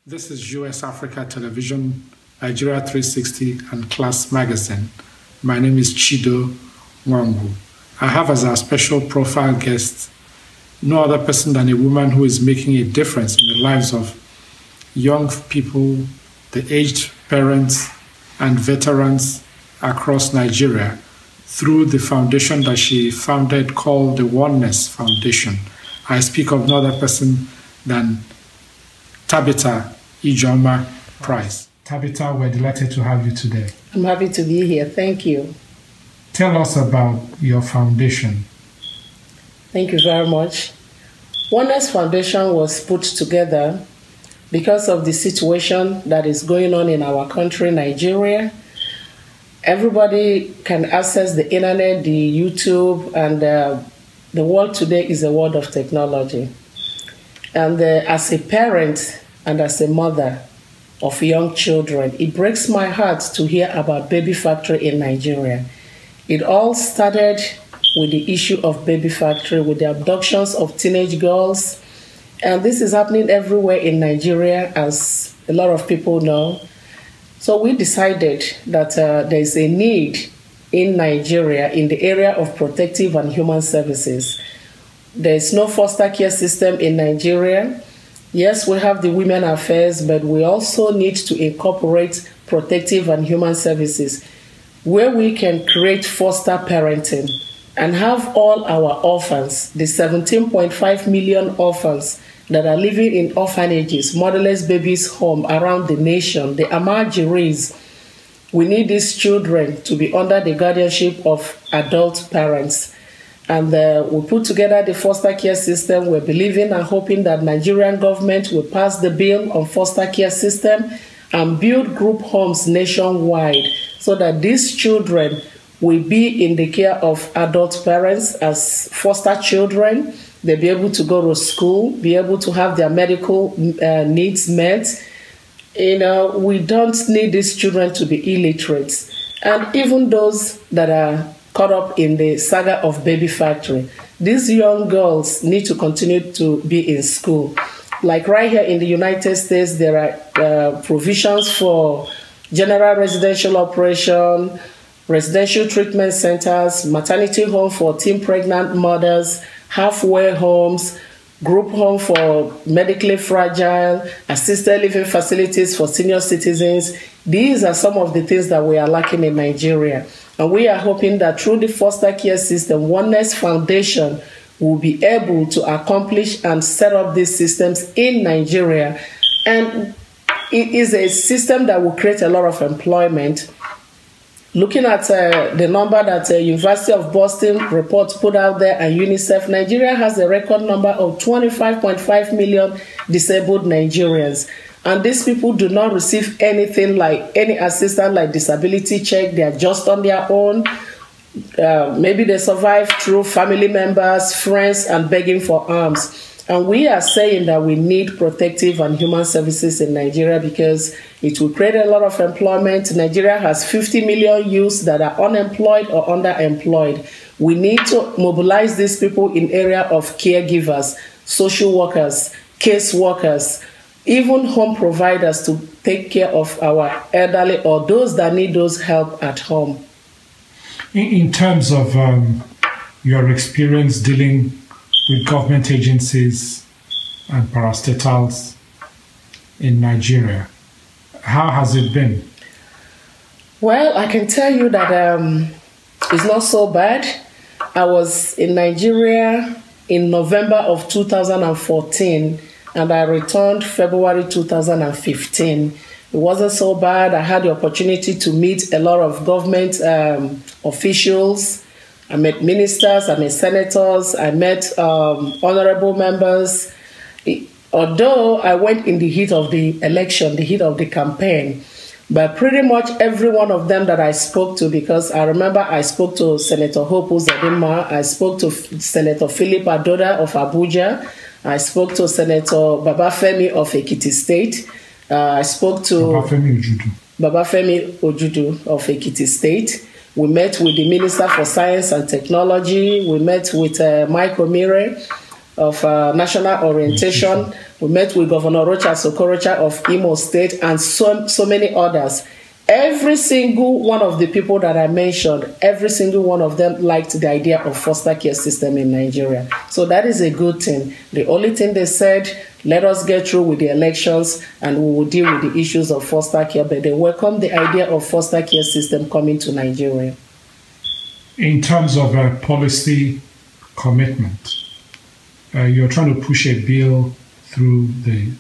This is US Africa Television, Nigeria 360, and Class Magazine. My name is Chido. I have as our special profile guest no other person than a woman who is making a difference in the lives of young people, the aged parents, and veterans across Nigeria through the foundation that she founded called the OneNess Foundation. I speak of no other person than Tabitha Ijeoma Price. Tabitha, we're delighted to have you today. I'm happy to be here. Thank you. Tell us about your foundation. Thank you very much. OneNess Foundation was put together because of the situation that is going on in our country, Nigeria. Everybody can access the internet, the YouTube, and the world today is a world of technology. And as a parent and as a mother of young children, it breaks my heart to hear about baby factory in Nigeria. It all started with the issue of baby factory, with the abductions of teenage girls. And this is happening everywhere in Nigeria, as a lot of people know. So we decided that there's a need in Nigeria in the area of protective and human services. There's no foster care system in Nigeria. Yes, we have the women affairs, but we also need to incorporate protective and human services where we can create foster parenting and have all our orphans, the 17.5 million orphans that are living in orphanages, motherless babies home around the nation, the Amajiris. We need these children to be under the guardianship of adult parents. And we put together the foster care system. We're believing and hoping that Nigerian government will pass the bill on foster care system and build group homes nationwide so that these children will be in the care of adult parents as foster children. They'll be able to go to school, be able to have their medical needs met. You know, we don't need these children to be illiterate. And even those that are caught up in the saga of baby factory, these young girls need to continue to be in school. Like right here in the United States, there are provisions for general residential operation, residential treatment centers, maternity home for teen pregnant mothers, halfway homes, group home for medically fragile, assisted living facilities for senior citizens. These are some of the things that we are lacking in Nigeria. And we are hoping that through the foster care system, OneNess Foundation will be able to accomplish and set up these systems in Nigeria. And it is a system that will create a lot of employment. Looking at the number that University of Boston reports put out there and UNICEF, Nigeria has a record number of 25.5 million disabled Nigerians. And these people do not receive anything like any assistance like disability check. They are just on their own. Maybe they survive through family members, friends, and begging for alms. And we are saying that we need protective and human services in Nigeria because it will create a lot of employment. Nigeria has 50 million youths that are unemployed or underemployed. We need to mobilize these people in area of caregivers, social workers, case workers, even home providers to take care of our elderly or those that need those help at home. In terms of your experience dealing with government agencies and parastatals in Nigeria, how has it been? Well, I can tell you that it's not so bad. I was in Nigeria in November of 2014 and I returned February 2015. It wasn't so bad. I had the opportunity to meet a lot of government officials. I met ministers, I met senators, I met honorable members. Although I went in the heat of the election, the heat of the campaign, but pretty much every one of them that I spoke to, because I remember I spoke to Senator Hope Uzodinma, I spoke to Senator Philip Adoda of Abuja, I spoke to Senator Babafemi of Ekiti State, I spoke to Babafemi Ojudu of Ekiti State. We met with the Minister for Science and Technology. We met with Mike Omire. of national orientation. We met with Governor Rocha Sokorocha of Imo State and so many others. Every single one of the people that I mentioned, every single one of them liked the idea of foster care system in Nigeria. So that is a good thing. The only thing they said, let us get through with the elections and we will deal with the issues of foster care. But they welcome the idea of foster care system coming to Nigeria. In terms of policy commitment, you're trying to push a bill through the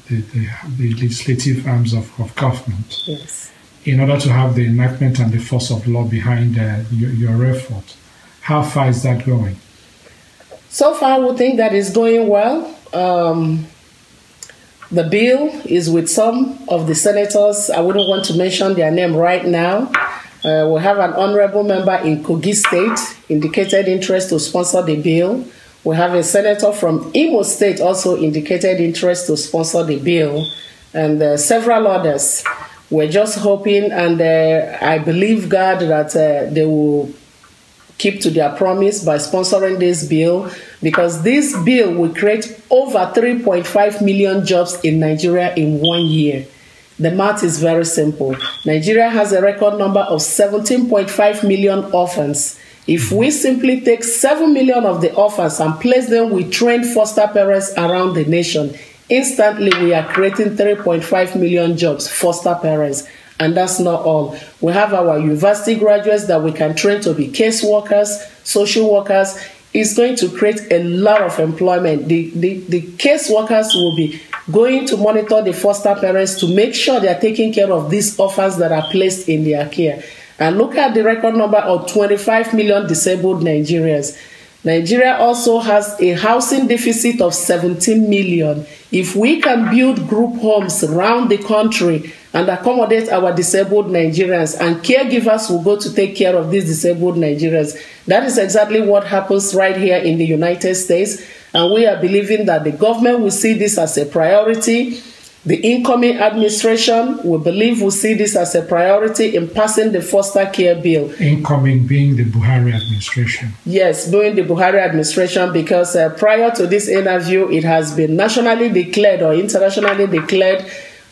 legislative arms of government. Yes. In order to have the enactment and the force of law behind your effort. How far is that going? So far, we think that it's going well. The bill is with some of the senators. I wouldn't want to mention their name right now. We have an honorable member in Kogi State indicated interest to sponsor the bill. We have a senator from Imo State also indicated interest to sponsor the bill, and several others. We're just hoping, and I believe God that they will keep to their promise by sponsoring this bill, because this bill will create over 3.5 million jobs in Nigeria in 1 year. The math is very simple. Nigeria has a record number of 17.5 million orphans. If we simply take 7 million of the orphans and place them with trained foster parents around the nation, instantly we are creating 3.5 million jobs, foster parents. And that's not all. We have our university graduates that we can train to be case workers, social workers. It's going to create a lot of employment. The case workers will be going to monitor the foster parents to make sure they are taking care of these orphans that are placed in their care. And look at the record number of 25 million disabled Nigerians. Nigeria also has a housing deficit of 17 million. If we can build group homes around the country and accommodate our disabled Nigerians, and caregivers will go to take care of these disabled Nigerians, that is exactly what happens right here in the United States. And we are believing that the government will see this as a priority. The incoming administration, we believe, will see this as a priority in passing the foster care bill. Incoming being the Buhari administration. Yes, being the Buhari administration, because prior to this interview, it has been nationally declared or internationally declared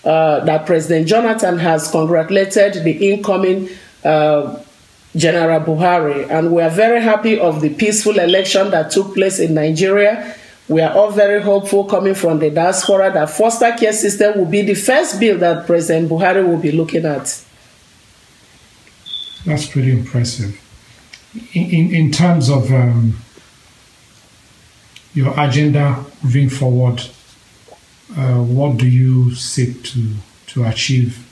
that President Jonathan has congratulated the incoming General Buhari. And we are very happy of the peaceful election that took place in Nigeria. We are all very hopeful, coming from the diaspora, that foster care system will be the first bill that President Buhari will be looking at. That's pretty impressive. In terms of your agenda moving forward, what do you seek to achieve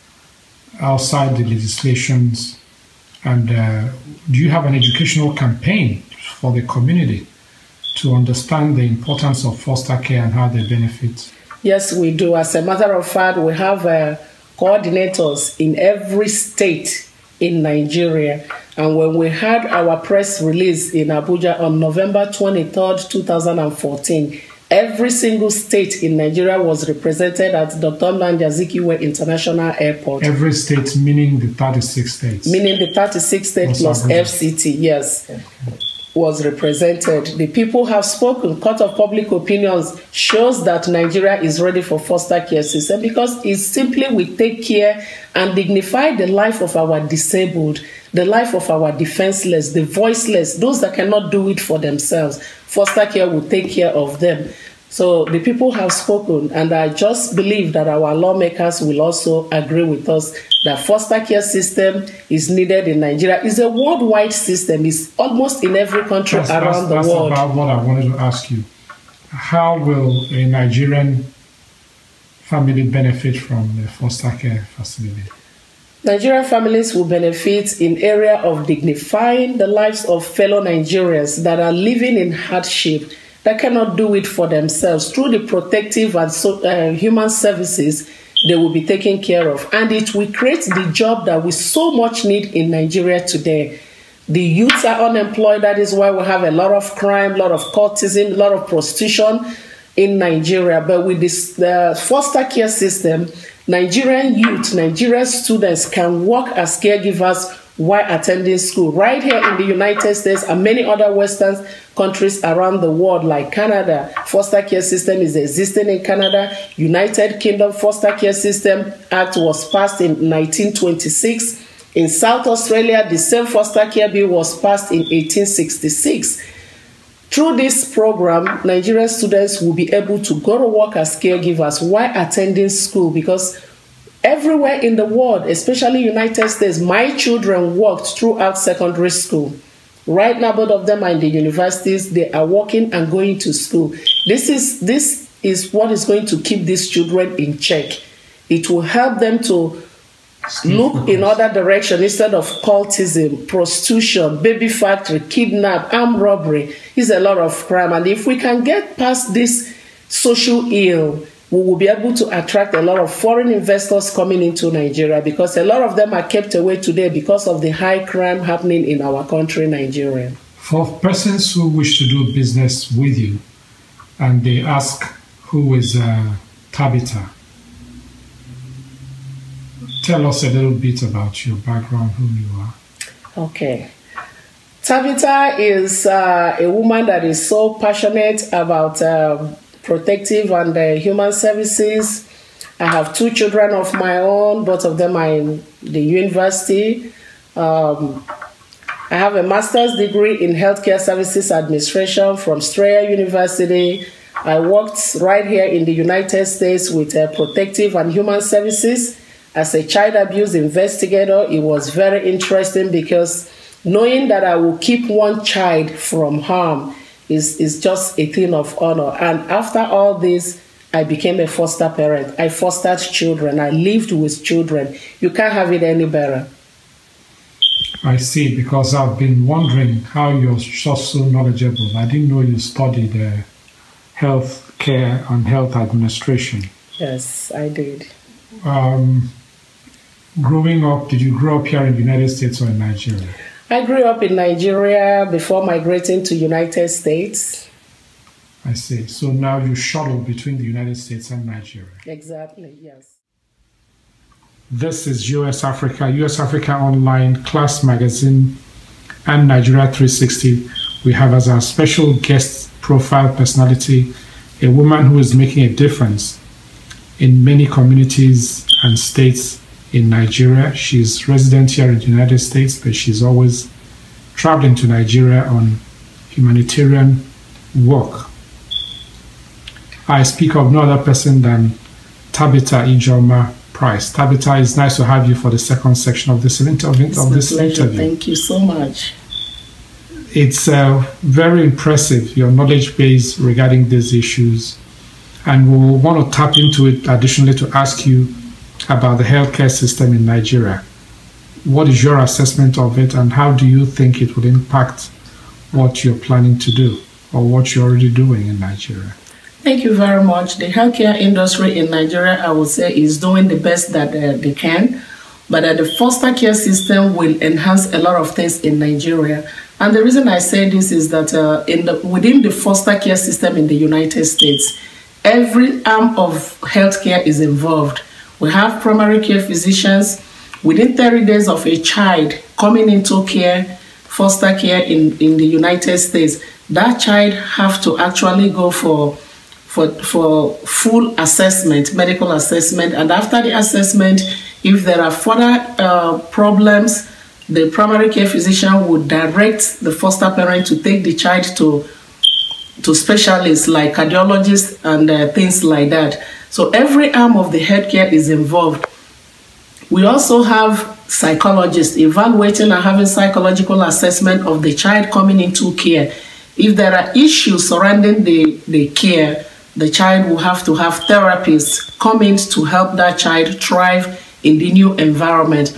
outside the legislations? And do you have an educational campaign for the community to understand the importance of foster care and how they benefit? Yes, we do. As a matter of fact, we have coordinators in every state in Nigeria. And when we had our press release in Abuja on November 23rd, 2014, every single state in Nigeria was represented at Dr. Nnamdi Azikiwe International Airport. Every state, meaning the 36 states? Meaning the 36 states plus FCT, yes. Was represented. The people have spoken. Court of public opinions shows that Nigeria is ready for foster care system, because it simply will take care and dignify the life of our disabled, the life of our defenseless, the voiceless, those that cannot do it for themselves. Foster care will take care of them. So the people have spoken, and I just believe that our lawmakers will also agree with us that foster care system is needed in Nigeria. It's a worldwide system. It's almost in every country around the world. That's about what I wanted to ask you. How will a Nigerian family benefit from the foster care facility? Nigerian families will benefit in area of dignifying the lives of fellow Nigerians that are living in hardship, that cannot do it for themselves. Through the protective and human services, they will be taken care of. And it will create the job that we so much need in Nigeria today. The youths are unemployed. That is why we have a lot of crime, a lot of cultism, a lot of prostitution in Nigeria. But with this foster care system, Nigerian youth, Nigerian students can work as caregivers while attending school. Right here in the United States and many other Western countries around the world, like Canada, foster care system is existing in Canada. United Kingdom Foster Care System Act was passed in 1926. In South Australia, the same foster care bill was passed in 1866. Through this program, Nigerian students will be able to go to work as caregivers while attending school, because everywhere in the world, especially United States, my children worked throughout secondary school. Right now, both of them are in the universities. They are working and going to school. This is what is going to keep these children in check. It will help them to look in other direction instead of cultism, prostitution, baby factory, kidnap, armed robbery. It's a lot of crime. And if we can get past this social ill, we will be able to attract a lot of foreign investors coming into Nigeria, because a lot of them are kept away today because of the high crime happening in our country, Nigeria. For persons who wish to do business with you and they ask, who is Tabitha? Tell us a little bit about your background, who you are. Okay. Tabitha is a woman that is so passionate about protective and human services. I have 2 children of my own. Both of them are in the university. I have a master's degree in healthcare services administration from Strayer University. I worked right here in the United States with protective and human services. As a child abuse investigator, it was very interesting, because knowing that I will keep one child from harm is just a thing of honor. And after all this, I became a foster parent. I fostered children. I lived with children. You can't have it any better. I see, because I've been wondering how you're just so knowledgeable. I didn't know you studied health care and health administration. Yes, I did. Growing up, did you grow up here in the United States or in Nigeria? I grew up in Nigeria before migrating to United States. I see. So now you shuttle between the United States and Nigeria. Exactly, yes. This is US Africa Online, Class Magazine, and Nigeria 360. We have as our special guest profile personality a woman who is making a difference in many communities and states in Nigeria. She's resident here in the United States, but she's always traveling to Nigeria on humanitarian work. I speak of no other person than Tabitha Ijeoma Price. Tabitha, it's nice to have you for the second section of this interview. Thank you so much. It's very impressive, your knowledge base regarding these issues. And we'll want to tap into it additionally to ask you about the healthcare system in Nigeria. What is your assessment of it, and how do you think it will impact what you're planning to do or what you're already doing in Nigeria? Thank you very much. The healthcare industry in Nigeria, I would say, is doing the best that they can. But the foster care system will enhance a lot of things in Nigeria. And the reason I say this is that within the foster care system in the United States, every arm of healthcare is involved. We have primary care physicians. Within 30 days of a child coming into care, foster care in the United States, that child have to actually go for full assessment, medical assessment. And after the assessment, if there are further problems, the primary care physician would direct the foster parent to take the child to specialists like cardiologists and things like that. So every arm of the healthcare is involved. We also have psychologists evaluating and having psychological assessment of the child coming into care. If there are issues surrounding the care, the child will have to have therapists come in to help that child thrive in the new environment.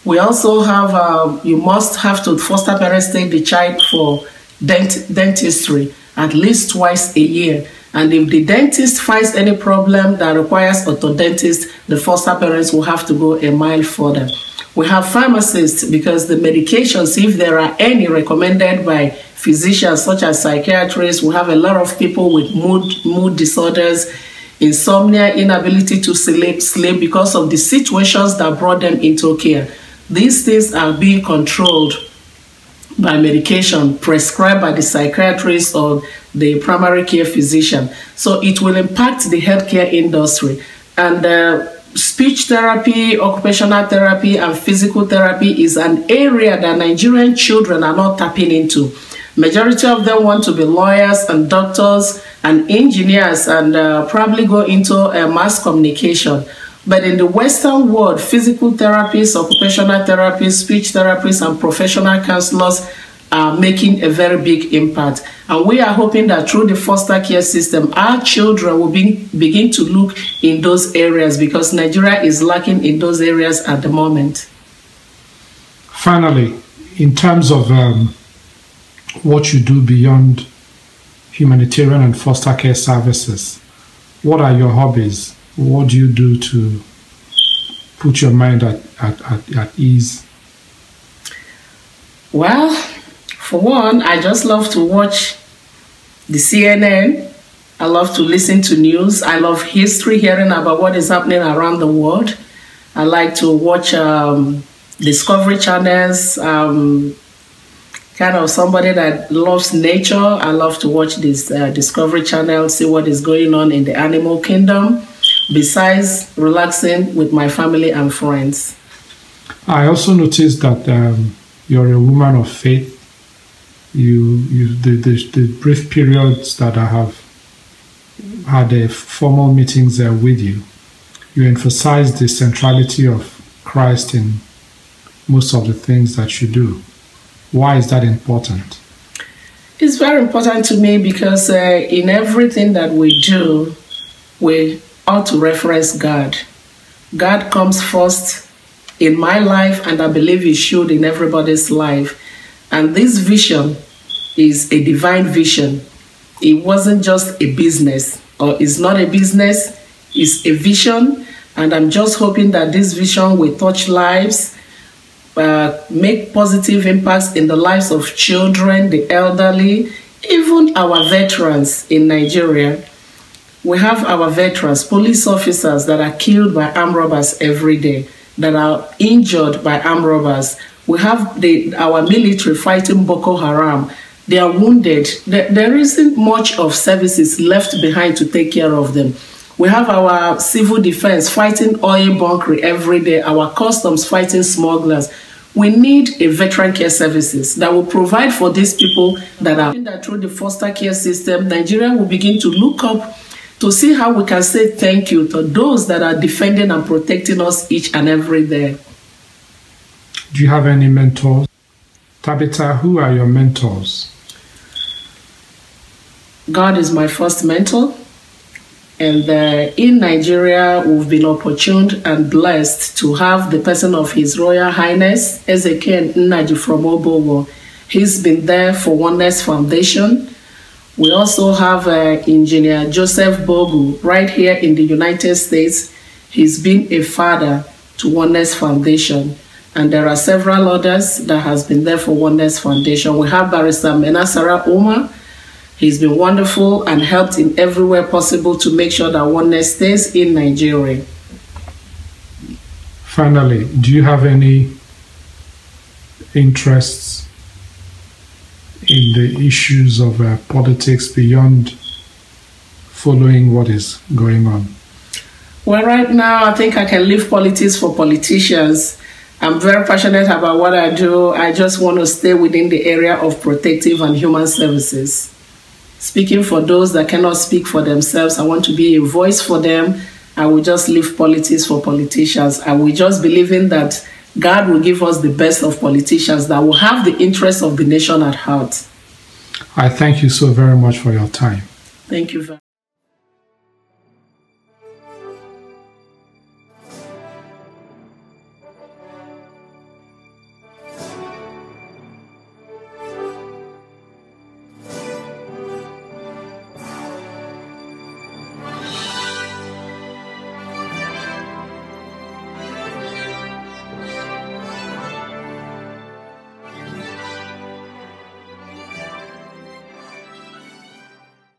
We also have, you must have to foster parents take the child for dentistry at least twice a year. And if the dentist finds any problem that requires orthodontist, the foster parents will have to go a mile further. We have pharmacists, because the medications, if there are any recommended by physicians such as psychiatrists, we have a lot of people with mood disorders, insomnia, inability to sleep because of the situations that brought them into care. These things are being controlled by medication prescribed by the psychiatrist or the primary care physician. So it will impact the healthcare industry. And speech therapy, occupational therapy, and physical therapy is an area that Nigerian children are not tapping into. Majority of them want to be lawyers and doctors and engineers and probably go into mass communication. But in the Western world, physical therapists, occupational therapists, speech therapists, and professional counselors are making a very big impact. And we are hoping that through the foster care system, our children will begin to look in those areas, because Nigeria is lacking in those areas at the moment. Finally, in terms of what you do beyond humanitarian and foster care services, what are your hobbies? What do you do to put your mind at ease? Well, for one, I just love to watch the CNN. I love to listen to news. I love history, hearing about what is happening around the world. I like to watch Discovery channels. Kind of somebody that loves nature. I love to watch this Discovery channel, see what is going on in the animal kingdom, besides relaxing with my family and friends. I also noticed that you're a woman of faith. The brief periods that I have had formal meetings with you, you emphasize the centrality of Christ in most of the things that you do. Why is that important? It's very important to me because in everything that we do, we ought to reference God. God comes first in my life, and I believe He should in everybody's life. And this vision is a divine vision. It wasn't just a business, or it's not a business, it's a vision. And I'm just hoping that this vision will touch lives, make positive impacts in the lives of children, the elderly, even our veterans in Nigeria. We have our veterans, police officers that are killed by armed robbers every day, that are injured by armed robbers. We have our military fighting Boko Haram. They are wounded. There isn't much of services left behind to take care of them. We have our civil defense fighting oil bunkering every day, our customs fighting smugglers. We need a veteran care services that will provide for these people that through the foster care system, Nigeria will begin to look up to see how we can say thank you to those that are defending and protecting us each and every day. Do you have any mentors? Tabitha, who are your mentors? God is my first mentor. And in Nigeria, we've been opportuned and blessed to have the person of His Royal Highness, Ezekiel Nnaji from Obowo. He's been there for OneNess Foundation. We also have Engineer Joseph Bogu right here in the United States. He's been a father to OneNess Foundation. And there are several others that has been there for OneNess Foundation. We have Barrister Menasara Omar. He's been wonderful and helped in everywhere possible to make sure that OneNess stays in Nigeria. Finally, do you have any interests in the issues of politics beyond following what is going on? Well, right now, I think I can leave politics for politicians. I'm very passionate about what I do. I just want to stay within the area of protective and human services. Speaking for those that cannot speak for themselves, I want to be a voice for them. I will just leave politics for politicians. I will just believe in that God will give us the best of politicians that will have the interests of the nation at heart. I thank you so very much for your time. Thank you very much.